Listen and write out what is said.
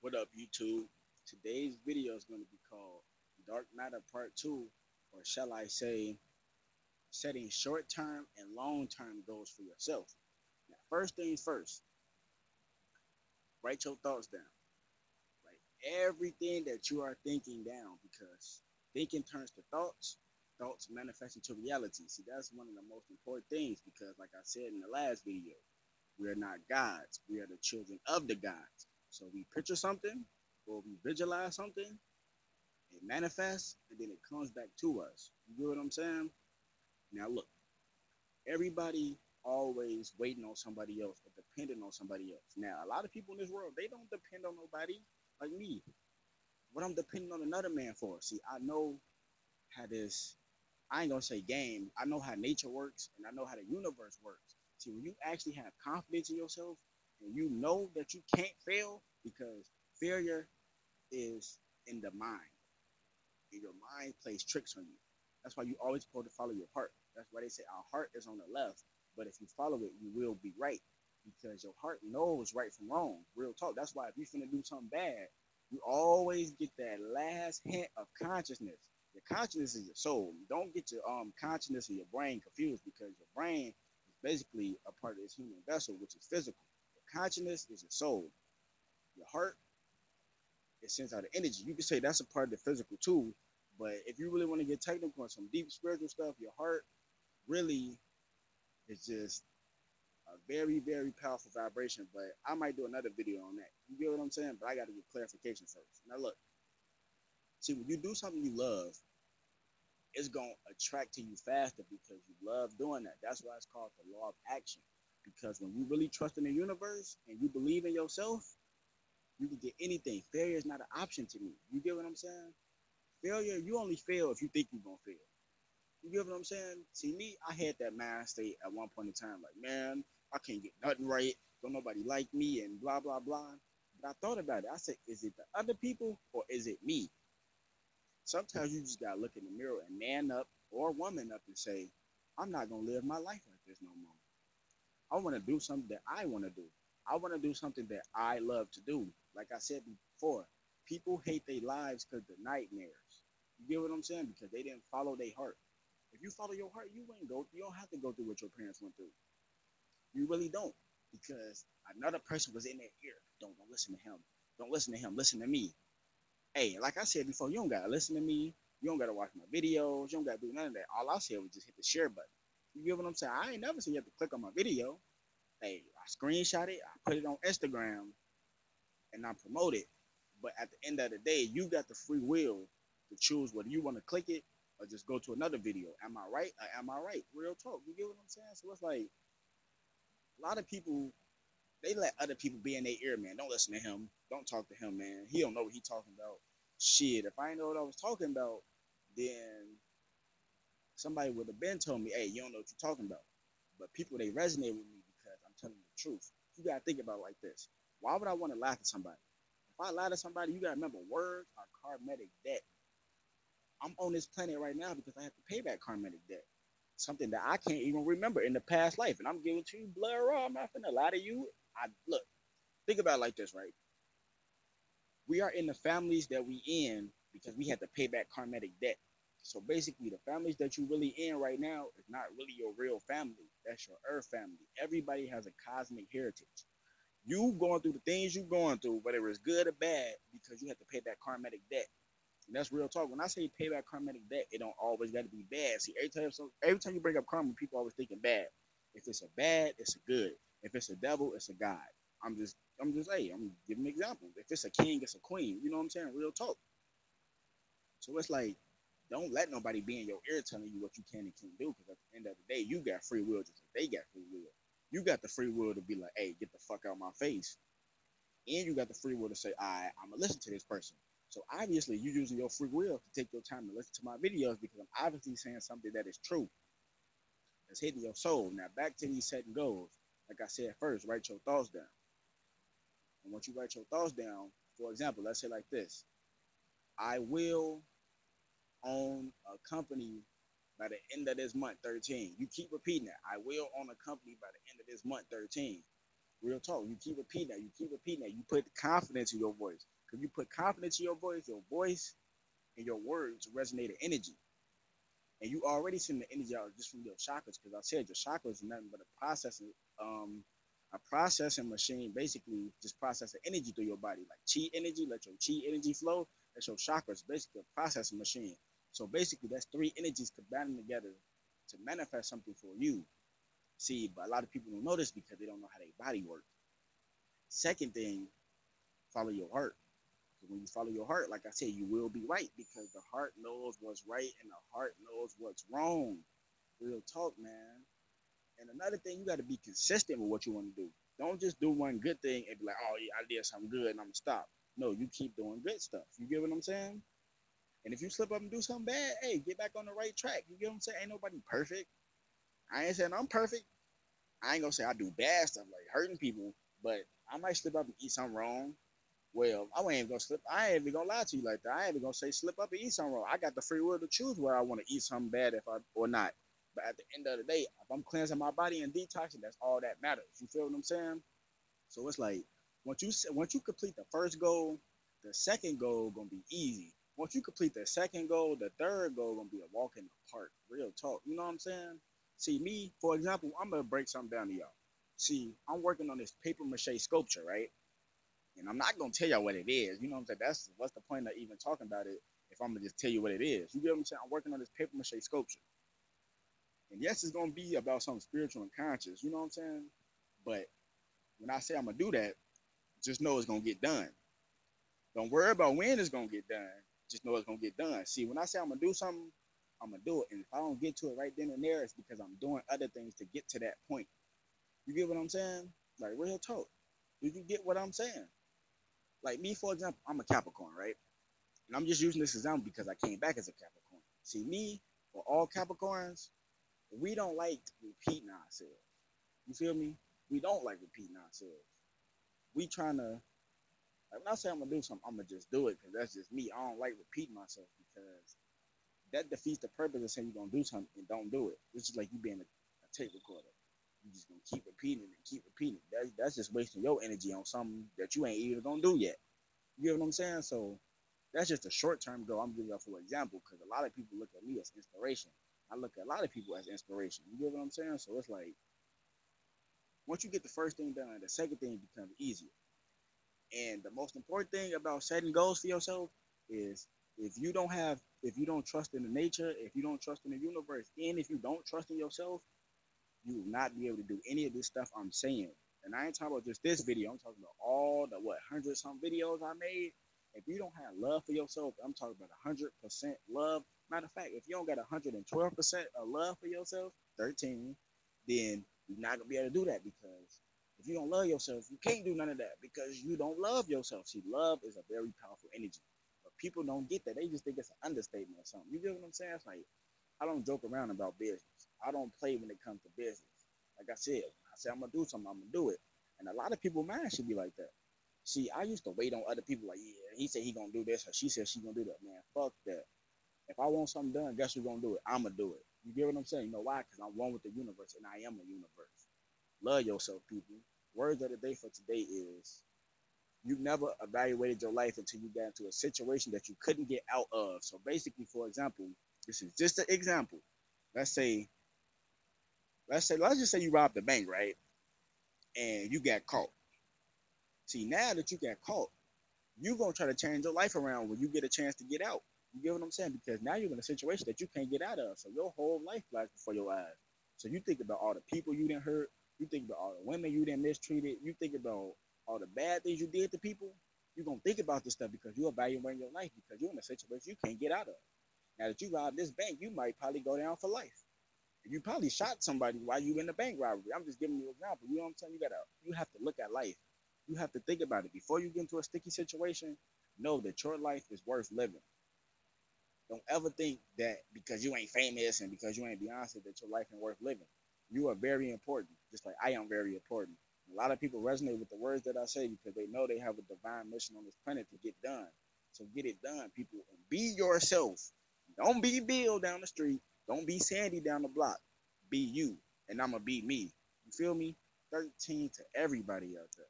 What up, YouTube? Today's video is going to be called Dark Matter Part 2, or shall I say, setting short term and long term goals for yourself. Now, first things first, write your thoughts down. Write everything that you are thinking down because thinking turns to thoughts, thoughts manifest into reality. See, that's one of the most important things because, like I said in the last video, we are not gods, we are the children of the gods. So we picture something or we visualize something, it manifests and then it comes back to us. You get what I'm saying? Now look, everybody always waiting on somebody else or depending on somebody else. Now a lot of people in this world they don't depend on nobody like me. What I'm depending on another man for. See, I know how this I ain't gonna say game. I know how nature works and I know how the universe works. See, when you actually have confidence in yourself and you know that you can't fail because failure is in the mind. And your mind plays tricks on you. That's why you always supposed to follow your heart. That's why they say our heart is on the left, but if you follow it, you will be right because your heart knows right from wrong. Real talk. That's why if you finna do something bad, you always get that last hint of consciousness. Your consciousness is your soul. Don't get your consciousness and your brain confused because your brain is basically a part of this human vessel, which is physical. Your consciousness is your soul. Your heart, it sends out the energy. You can say that's a part of the physical too, but if you really want to get technical on some deep spiritual stuff, your heart really is just a very, very powerful vibration. But I might do another video on that. You get what I'm saying? But I got to get clarification first. Now look, see when you do something you love, it's gonna attract to you faster because you love doing that. That's why it's called the law of action. Because when you really trust in the universe and you believe in yourself, you can get anything. Failure is not an option to me. You get what I'm saying? Failure, you only fail if you think you're gonna fail. You get what I'm saying? See me, I had that mind state at one point in time, like, man, I can't get nothing right. Don't nobody like me and blah blah blah. But I thought about it. I said, is it the other people or is it me? Sometimes you just gotta look in the mirror and man up or woman up and say, I'm not gonna live my life like this no more. I wanna do something that I wanna do. I wanna do something that I love to do. Like I said before, people hate their lives because they're nightmares. You get what I'm saying? Because they didn't follow their heart. If you follow your heart, you ain't go. You don't have to go through what your parents went through. You really don't, because another person was in their ear. Don't listen to him. Don't listen to him. Listen to me. Hey, like I said before, you don't gotta listen to me. You don't gotta watch my videos. You don't gotta do none of that. All I said was just hit the share button. You get what I'm saying? I ain't never said you have to click on my video. Hey, I screenshot it. I put it on Instagram, and I promote it. But at the end of the day, you got the free will to choose whether you want to click it or just go to another video. Am I right? Or am I right? Real talk. You get what I'm saying? So it's like a lot of people they let other people be in their ear, man. Don't listen to him. Don't talk to him, man. He don't know what he talking about. Shit, if I didn't know what I was talking about, then somebody would have been told me, hey, you don't know what you're talking about. But people they resonate with me because I'm telling the truth. You gotta think about it like this. Why would I want to lie to somebody? If I lie to somebody, you gotta remember words are karmatic debt. I'm on this planet right now because I have to pay back karmatic debt. Something that I can't even remember in the past life. And I'm giving to you blood raw. I'm not finna lie to you. I look, think about it like this, right? We are in the families that we in because we had to pay back karmatic debt. So basically, the families that you really in right now is not really your real family. That's your earth family. Everybody has a cosmic heritage. You going through the things you going through, whether it's good or bad, because you have to pay that karmatic debt. And that's real talk. When I say pay back karmatic debt, it don't always got to be bad. See, every time you bring up karma, people always thinking bad. If it's a bad, it's a good. If it's a devil, it's a god. Hey, I'm giving an example. If it's a king, it's a queen. You know what I'm saying? Real talk. So it's like, don't let nobody be in your ear telling you what you can and can't do. Because at the end of the day, you got free will just like they got free will. You got the free will to be like, hey, get the fuck out of my face. And you got the free will to say, I'm gonna listen to this person. So obviously, you're using your free will to take your time to listen to my videos because I'm obviously saying something that is true. That's hitting your soul. Now back to these setting goals. Like I said first, write your thoughts down. And once you write your thoughts down, for example, let's say like this: I will own a company by the end of this month, 13. You keep repeating that. I will own a company by the end of this month, 13. Real talk. You keep repeating that. You keep repeating that. You put confidence in your voice. Because you put confidence in your voice and your words resonate in energy. And you already send the energy out just from your chakras. Because I said your chakras is nothing but um, a processing machine, basically just processing energy through your body, like chi energy, let your chi energy flow. That's your chakras, basically a processing machine. So basically, that's three energies combining together to manifest something for you. See, but a lot of people don't know this because they don't know how their body works. Second thing, follow your heart. When you follow your heart, like I said, you will be right because the heart knows what's right and the heart knows what's wrong. Real talk, man. And another thing, you got to be consistent with what you want to do. Don't just do one good thing and be like, oh, yeah, I did something good and I'm going to stop. No, you keep doing good stuff. You get what I'm saying? And if you slip up and do something bad, hey, get back on the right track. You get what I'm saying? Ain't nobody perfect. I ain't saying I'm perfect. I ain't going to say I do bad stuff like hurting people, but I might slip up and eat something wrong. Well, I ain't even gonna slip. I ain't even gonna lie to you like that. I ain't even gonna say slip up and eat something wrong. I got the free will to choose whether I want to eat something bad if I or not. But at the end of the day, if I'm cleansing my body and detoxing, that's all that matters. You feel what I'm saying? So it's like once you complete the first goal, the second goal gonna be easy. Once you complete the second goal, the third goal gonna be a walk in the park. Real talk. You know what I'm saying? See me, for example, I'm gonna break something down to y'all. See, I'm working on this paper mache sculpture, right? And I'm not gonna tell y'all what it is. You know what I'm saying? That's what's the point of even talking about it if I'm gonna just tell you what it is. You get what I'm saying? I'm working on this paper mache sculpture. And yes, it's gonna be about something spiritual and conscious, you know what I'm saying? But when I say I'm gonna do that, just know it's gonna get done. Don't worry about when it's gonna get done. Just know it's gonna get done. See, when I say I'm gonna do something, I'm gonna do it. And if I don't get to it right then and there, it's because I'm doing other things to get to that point. You get what I'm saying? Like real talk. Did you get what I'm saying? Like me, for example, I'm a Capricorn, right? And I'm just using this example because I came back as a Capricorn. See, me, for all Capricorns, we don't like repeating ourselves. You feel me? We don't like repeating ourselves. We trying to, like, when I say I'm going to do something, I'm going to just do it because that's just me. I don't like repeating myself because that defeats the purpose of saying you're going to do something and don't do it. It's just like you being a tape recorder. You're just going to keep repeating it and keep repeating it. That's just wasting your energy on something that you ain't even going to do yet. You get what I'm saying? So that's just a short term goal. I'm giving you for example because a lot of people look at me as inspiration. I look at a lot of people as inspiration. You get what I'm saying? So it's like once you get the first thing done, the second thing becomes easier. And the most important thing about setting goals for yourself is if you don't trust in the nature, if you don't trust in the universe, and if you don't trust in yourself, you will not be able to do any of this stuff I'm saying. And I ain't talking about just this video. I'm talking about all the 100 some videos I made. If you don't have love for yourself, I'm talking about 100% love. Matter of fact, if you don't got 112% of love for yourself, 13, then you're not gonna be able to do that because if you don't love yourself, you can't do none of that because you don't love yourself. See, love is a very powerful energy, but people don't get that. They just think it's an understatement or something. You get what I'm saying? It's like I don't joke around about business. I don't play when it comes to business. Like I said, when I say I'm gonna do something, I'm gonna do it. And a lot of people mind should be like that. See, I used to wait on other people like, yeah, he said he gonna do this or she said she gonna do that. Man, fuck that. If I want something done, guess who's gonna do it? I'm gonna do it. You get what I'm saying? You know why? Because I'm one with the universe and I am a universe. Love yourself, people. Words of the day for today is you never evaluated your life until you got into a situation that you couldn't get out of. So basically, for example, this is just an example. Let's say, let's just say you robbed the bank, right? And you got caught. See, now that you got caught, you're gonna try to change your life around when you get a chance to get out. You get what I'm saying? Because now you're in a situation that you can't get out of. So your whole life flies before your eyes. So you think about all the people you didn't hurt, you think about all the women you didn't mistreated, you think about all the bad things you did to people. You're gonna think about this stuff because you're evaluating your life because you're in a situation you can't get out of. Now that you robbed this bank, you might probably go down for life. You probably shot somebody while you in the bank robbery. I'm just giving you an example. You know what I'm saying? You have to look at life. You have to think about it. Before you get into a sticky situation, know that your life is worth living. Don't ever think that because you ain't famous and because you ain't Beyonce that your life ain't worth living. You are very important, just like I am very important. A lot of people resonate with the words that I say because they know they have a divine mission on this planet to get done. So get it done, people, and be yourself. Don't be Bill down the street. Don't be Sandy down the block. Be you, and I'ma be me. You feel me? 13 to everybody out there.